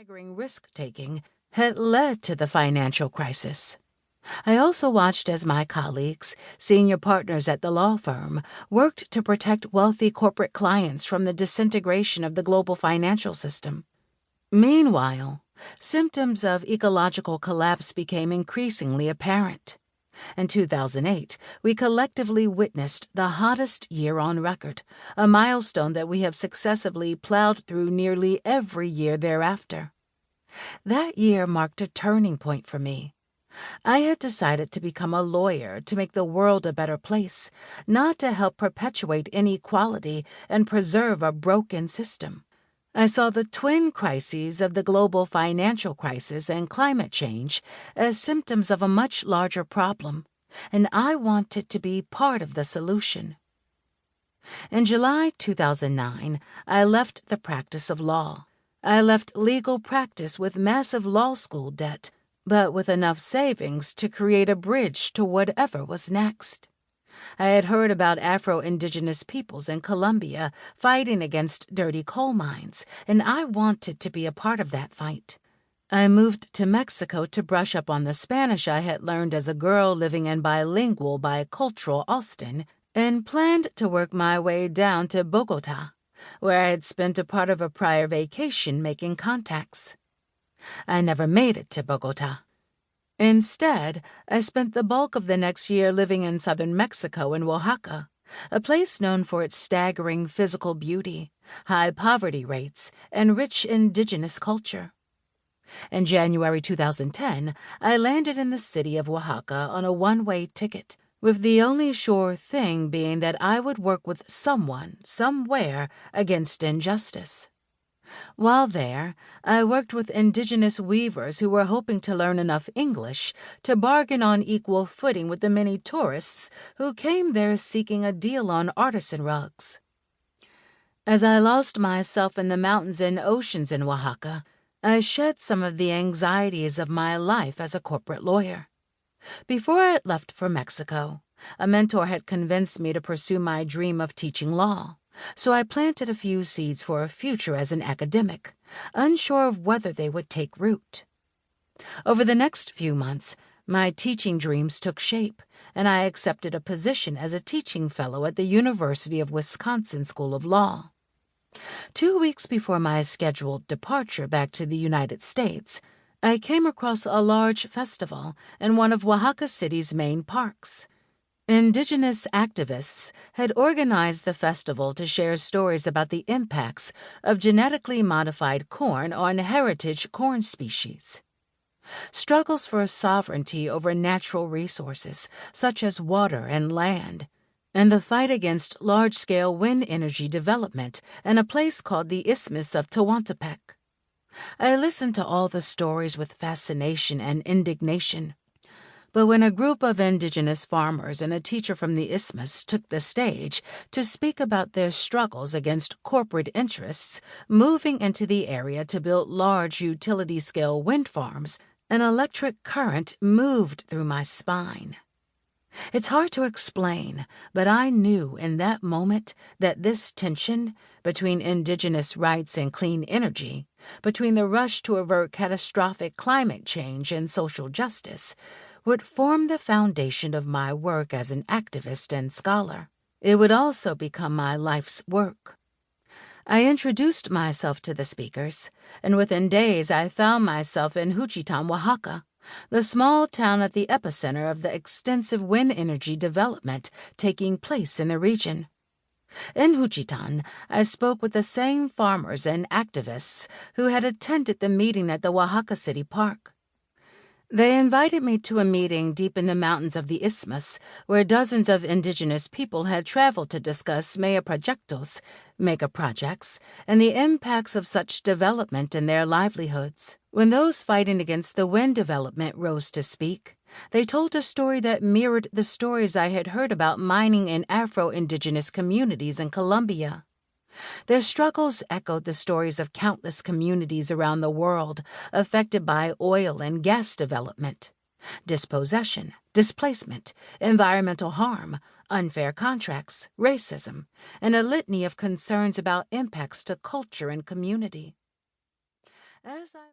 staggering risk-taking had led to the financial crisis. I also watched as my colleagues, senior partners at the law firm, worked to protect wealthy corporate clients from the disintegration of the global financial system. Meanwhile, symptoms of ecological collapse became increasingly apparent. In 2008, we collectively witnessed the hottest year on record, a milestone that we have successively plowed through nearly every year thereafter. That year marked a turning point for me. I had decided to become a lawyer to make the world a better place, not to help perpetuate inequality and preserve a broken system. I saw the twin crises of the global financial crisis and climate change as symptoms of a much larger problem, and I wanted to be part of the solution. In July 2009, I left the practice of law. I left legal practice with massive law school debt, but with enough savings to create a bridge to whatever was next. I had heard about Afro-Indigenous peoples in Colombia fighting against dirty coal mines, and I wanted to be a part of that fight. I moved to Mexico to brush up on the Spanish I had learned as a girl living in bilingual, bicultural Austin, and planned to work my way down to Bogota, where I had spent a part of a prior vacation making contacts. I never made it to Bogota. Instead, I spent the bulk of the next year living in southern Mexico in Oaxaca, a place known for its staggering physical beauty, high poverty rates, and rich indigenous culture. In January 2010, I landed in the city of Oaxaca on a one-way ticket, with the only sure thing being that I would work with someone, somewhere, against injustice. While there, I worked with indigenous weavers who were hoping to learn enough English to bargain on equal footing with the many tourists who came there seeking a deal on artisan rugs. As I lost myself in the mountains and oceans in Oaxaca, I shed some of the anxieties of my life as a corporate lawyer. Before I had left for Mexico, a mentor had convinced me to pursue my dream of teaching law. So I planted a few seeds for a future as an academic, unsure of whether they would take root. Over the next few months, my teaching dreams took shape, and I accepted a position as a teaching fellow at the University of Wisconsin School of Law. 2 weeks before my scheduled departure back to the United States, I came across a large festival in one of Oaxaca City's main parks. Indigenous activists had organized the festival to share stories about the impacts of genetically modified corn on heritage corn species. Struggles for sovereignty over natural resources, such as water and land, and the fight against large-scale wind energy development in a place called the Isthmus of Tehuantepec. I listened to all the stories with fascination and indignation. But when a group of indigenous farmers and a teacher from the Isthmus took the stage to speak about their struggles against corporate interests moving into the area to build large utility-scale wind farms, an electric current moved through my spine. It's hard to explain, but I knew in that moment that this tension between indigenous rights and clean energy, between the rush to avert catastrophic climate change and social justice, would form the foundation of my work as an activist and scholar. It would also become my life's work. I introduced myself to the speakers, and within days I found myself in Juchitán, Oaxaca, the small town at the epicenter of the extensive wind energy development taking place in the region. In Juchitán, I spoke with the same farmers and activists who had attended the meeting at the Oaxaca City Park. They invited me to a meeting deep in the mountains of the Isthmus, where dozens of indigenous people had traveled to discuss mega projects, and the impacts of such development in their livelihoods. When those fighting against the wind development rose to speak, they told a story that mirrored the stories I had heard about mining in Afro-Indigenous communities in Colombia. Their struggles echoed the stories of countless communities around the world affected by oil and gas development, dispossession, displacement, environmental harm, unfair contracts, racism, and a litany of concerns about impacts to culture and community. As I